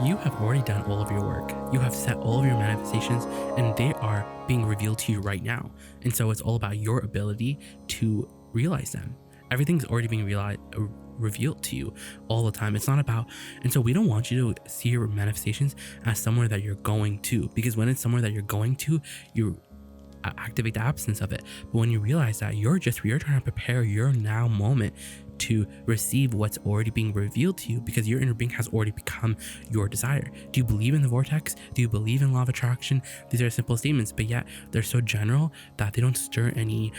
You have already done all of your work. You have set all of your manifestations and they are being revealed to you right now. And so it's all about your ability to realize them. Everything's already being revealed to you all the time. It's not about, and so we don't want you to see your manifestations as somewhere that you're going to, because when it's somewhere that you're going to, you activate the absence of it. But when you realize that you're trying to prepare your now moment to receive what's already being revealed to you, because your inner being has already become your desire. Do you believe in the vortex? Do you believe in law of attraction? These are simple statements, but yet they're so general that they don't stir any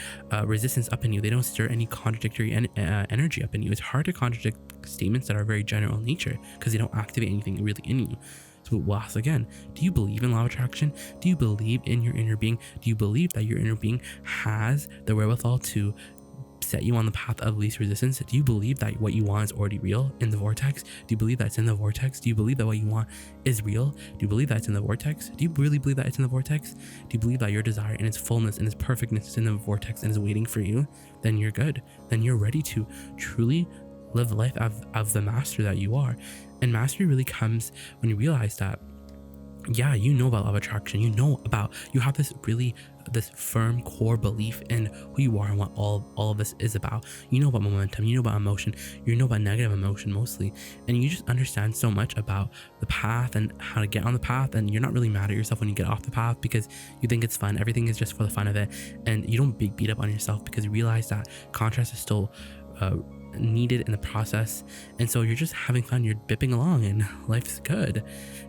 resistance up in you. They don't stir any contradictory energy up in you. It's hard to contradict statements that are very general in nature because they don't activate anything really in you. So we'll ask again, do you believe in law of attraction? Do you believe in your inner being? Do you believe that your inner being has the wherewithal to set you on the path of least resistance? Do you believe that what you want is already real in the vortex? Do you believe that it's in the vortex? Do you believe that what you want is real? Do you believe that it's in the vortex? Do you really believe that it's in the vortex? Do you believe that your desire and its fullness and its perfectness is in the vortex and is waiting for you? Then you're good. Then you're ready to truly live the life of the master that you are. And mastery really comes when you realize that, yeah, you know about law of attraction. You have this firm core belief in who you are and what all of this is about. You know about momentum, you know about emotion, you know about negative emotion mostly, and you just understand so much about the path and how to get on the path, and you're not really mad at yourself when you get off the path because you think it's fun. Everything is just for the fun of it, and you don't beat up on yourself because you realize that contrast is still needed in the process, and so you're just having fun, you're bipping along and life's good.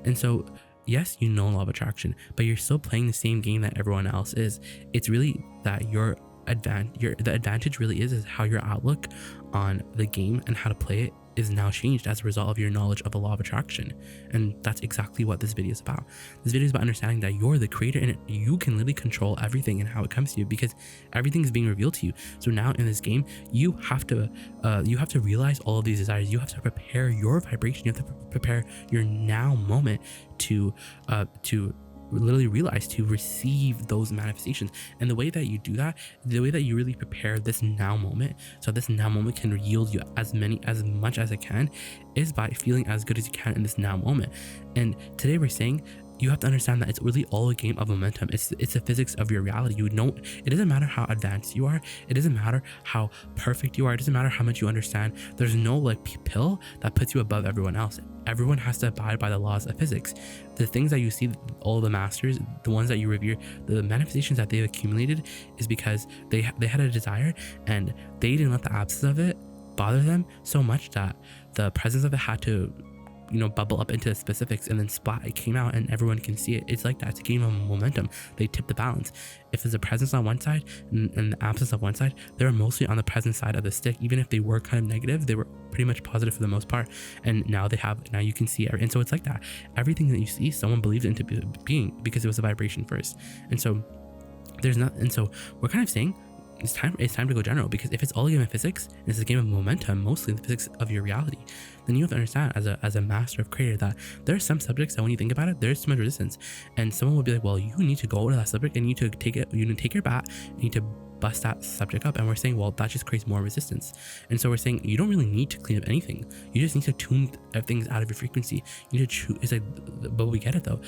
And so yes, you know law of attraction, but you're still playing the same game that everyone else is. It's really that the advantage really is how your outlook on the game and how to play it is now changed as a result of your knowledge of the law of attraction. And that's exactly what this video is about. This video is about understanding that you're the creator and you can literally control everything and how it comes to you, because everything is being revealed to you. So now in this game, you have to realize all of these desires. You have to prepare your vibration. You have to prepare your now moment to literally realize, to receive those manifestations. And the way that you do that, the way that you really prepare this now moment, so this now moment can yield you as much as it can, is by feeling as good as you can in this now moment. And today we're saying you have to understand that it's really all a game of momentum. It's the physics of your reality. It doesn't matter how advanced you are. It doesn't matter how perfect you are. It doesn't matter how much you understand. There's no pill that puts you above everyone else. Everyone has to abide by the laws of physics. The things that you see, all the masters, the ones that you revere, the manifestations that they've accumulated is because they had a desire and they didn't let the absence of it bother them so much that the presence of it had to bubble up into the specifics, and then splat, it came out and everyone can see it. It's like that. It's a game of momentum. They tip the balance. If there's a presence on one side and the absence of one side, they were mostly on the present side of the stick. Even if they were kind of negative, they were pretty much positive for the most part. And now you can see it. And so it's like that. Everything that you see, someone believes it into being because it was a vibration first. And so we're kind of saying it's time to go general, because if it's all a game of physics and it's a game of momentum, mostly the physics of your reality, then you have to understand as a master of creator that there are some subjects that when you think about it, there's too much resistance, and someone will be like, well, you need to go to that subject and you need to take your bat, you need to bust that subject up. And we're saying, well, that just creates more resistance. And so we're saying you don't really need to clean up anything. You just need to tune things out of your frequency. You need to choose. It's like, but we get it though.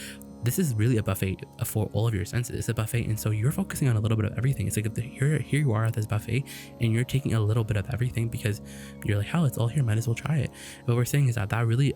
This is really a buffet for all of your senses. It's a buffet, and so you're focusing on a little bit of everything. It's like here you are at this buffet, and you're taking a little bit of everything because you're like, hell, it's all here, might as well try it. What we're saying is that really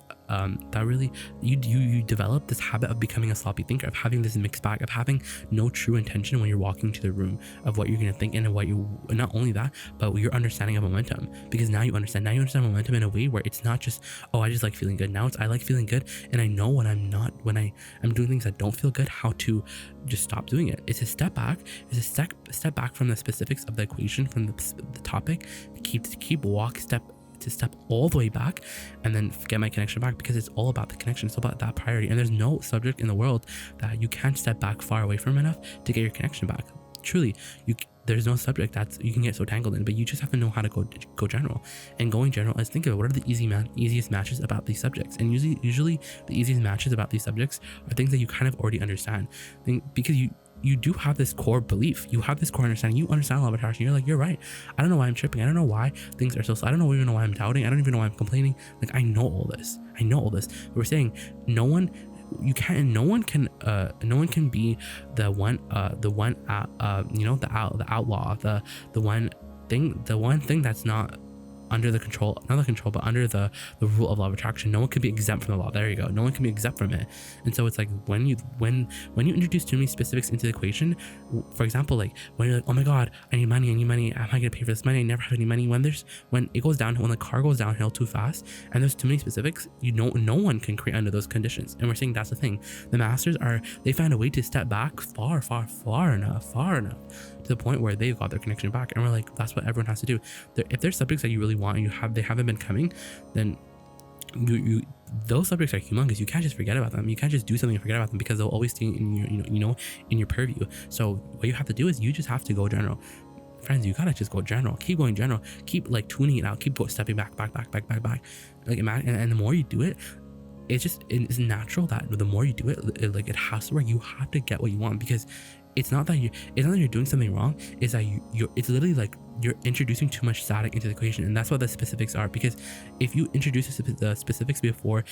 you develop this habit of becoming a sloppy thinker, of having this mixed bag, of having no true intention when you're walking to the room of what you're gonna think, and what you, not only that, but your understanding of momentum. Because now you understand momentum in a way where it's not just, oh, I just like feeling good. Now it's, I like feeling good, and I know when I'm doing things that don't feel good, how to just stop doing it. It's a step back. It's a step back from the specifics of the equation, from the topic, to step all the way back and then get my connection back, because it's all about the connection. It's all about that priority. And there's no subject in the world that you can't step back far away from enough to get your connection back. Truly, there's no subject that you can get so tangled in, but you just have to know how to go general. And going general is, think of it, what are the easiest matches about these subjects? And usually the easiest matches about these subjects are things that you kind of already understand, because you do have this core belief, you have this core understanding, you understand law of attraction. You're like, you're right, I don't know why I'm tripping, I don't know why things are so slow, I don't even know why I'm doubting, I don't even know why I'm complaining. Like, I know all this, I know all this. But we're saying no one can be the one the outlaw, the one thing that's not under the control, not the control, but under the rule of law of attraction. No one can be exempt from the law. There you go. No one can be exempt from it. And so it's like when you introduce too many specifics into the equation, for example, like when you're like, oh my god, I need money, am I gonna pay for this money? I never have any money. When it goes downhill, when the car goes downhill too fast and there's too many specifics, no one can create under those conditions. And we're saying that's the thing. The masters they find a way to step back far enough to the point where they've got their connection back. And we're like, that's what everyone has to do. If there's subjects that you really want and they haven't been coming, then those subjects are humongous. You can't just forget about them. You can't just do something and forget about them, because they'll always stay in your in your purview. So what you have to do is you just have to go general. Friends, you gotta just go general. Keep going general. Keep like tuning it out. Keep stepping back. Like imagine, and the more you do it, it's natural that the more you do it, it has to work. You have to get what you want, because it's not that you're doing something wrong. It's that it's literally like you're introducing too much static into the equation, and that's what the specifics are. Because if you introduce the specifics before,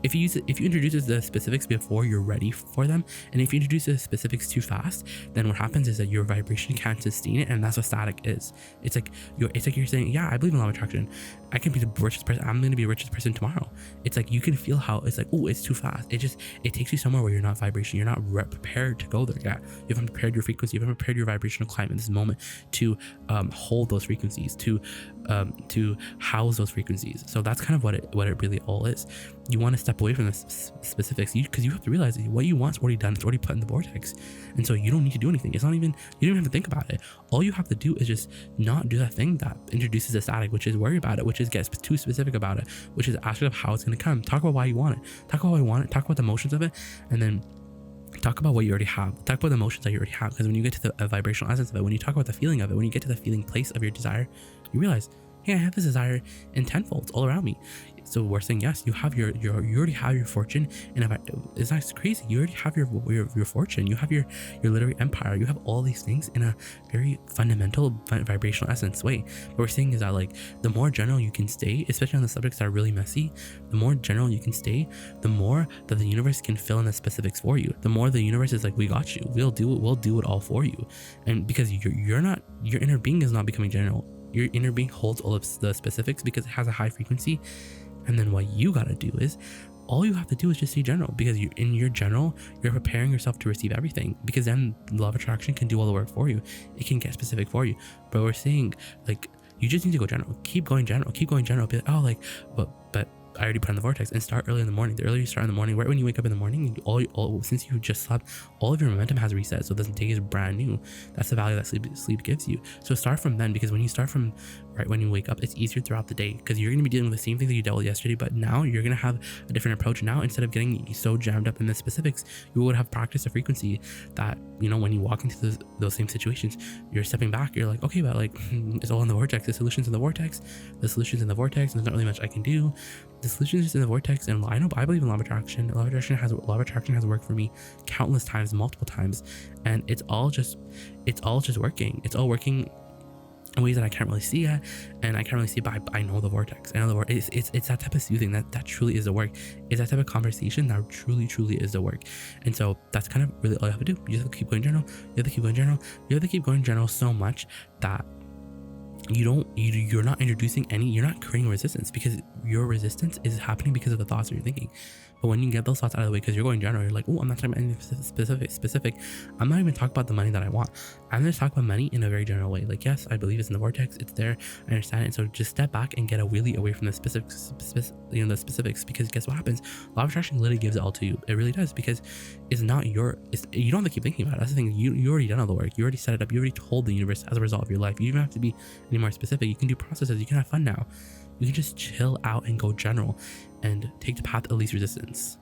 if you introduce the specifics before you're ready for them, and if you introduce the specifics too fast, then what happens is that your vibration can't sustain it, and that's what static is. It's like you're saying, yeah, I believe in law of attraction. I can be the richest person. I'm going to be the richest person tomorrow. It's like you can feel how it's like, oh, it's too fast. It takes you somewhere where you're not vibration. You're not prepared to go there yet. You haven't prepared your frequency. You haven't prepared your vibrational climate in this moment to hold those frequencies, to house those frequencies. So that's kind of what it really all is. You want to step away from the specifics, because you have to realize that what you want is already done. It's already put in the vortex, and so you don't need to do anything. It's not even, you don't even have to think about it. All you have to do is just not do that thing that introduces the static, which is worry about it, which is get too specific about it, which is ask of how it's going to come. Talk about why you want it. Talk about the emotions of it, and then talk about what you already have. Talk about the emotions that you already have, because when you get to the vibrational essence of it, when you talk about the feeling of it, when you get to the feeling place of your desire, you realize, hey, I have this desire in tenfold all around me. So we're saying, yes, you already have your fortune, and it's not crazy. You already have your fortune. You have your literary empire. You have all these things in a very fundamental vibrational essence way. What we're saying is that, like, the more general you can stay, especially on the subjects that are really messy, the more general you can stay, the more that the universe can fill in the specifics for you. The more the universe is like, we got you. We'll do it all for you. And because your inner being is not becoming general. Your inner being holds all of the specifics because it has a high frequency. And then what you gotta do is, all you have to do is just stay general, because in your general, you're preparing yourself to receive everything, because then law of attraction can do all the work for you. It can get specific for you. But we're saying, like, you just need to go general. Keep going general. Be like, oh, like, but I already put in the vortex, and start early in the morning. The earlier you start in the morning, right when you wake up in the morning, since you just slept, all of your momentum has reset. So this day is brand new. That's the value that sleep gives you. So start from then, because when you start from right when you wake up, it's easier throughout the day, because you're going to be dealing with the same thing that you dealt with yesterday, but now you're going to have a different approach. Now, instead of getting so jammed up in the specifics, you would have practiced a frequency that, when you walk into those same situations, you're stepping back. You're like, okay, but like, it's all in the vortex. The solution's in the vortex. There's not really much I can do. The solution is in the vortex. And I believe in law of attraction. Law of attraction has worked for me countless times, multiple times, and it's all just working. It's all working in ways that I can't really see yet, and I can't really see, but I know the vortex. I know the vortex. It's that type of soothing that truly is the work. It's that type of conversation that truly is the work. And so that's kind of really all you have to do. You just have to keep going general. You have to keep going general so much that you're not introducing you're not creating resistance, because your resistance is happening because of the thoughts that you're thinking. But when you get those thoughts out of the way, because you're going general, you're like, oh, I'm not talking about anything specific. I'm not even talking about the money that I want. I'm just talking about money in a very general way. Like, yes, I believe it's in the vortex. It's there. I understand it. So just step back and get really away from the specifics, the specifics, because guess what happens? Law of attraction literally gives it all to you. It really does, because you don't have to keep thinking about it. That's the thing. You already done all the work. You already set it up. You already told the universe as a result of your life. You don't have to be any more specific. You can do processes. You can have fun now. You can just chill out and go general and take the path of least resistance.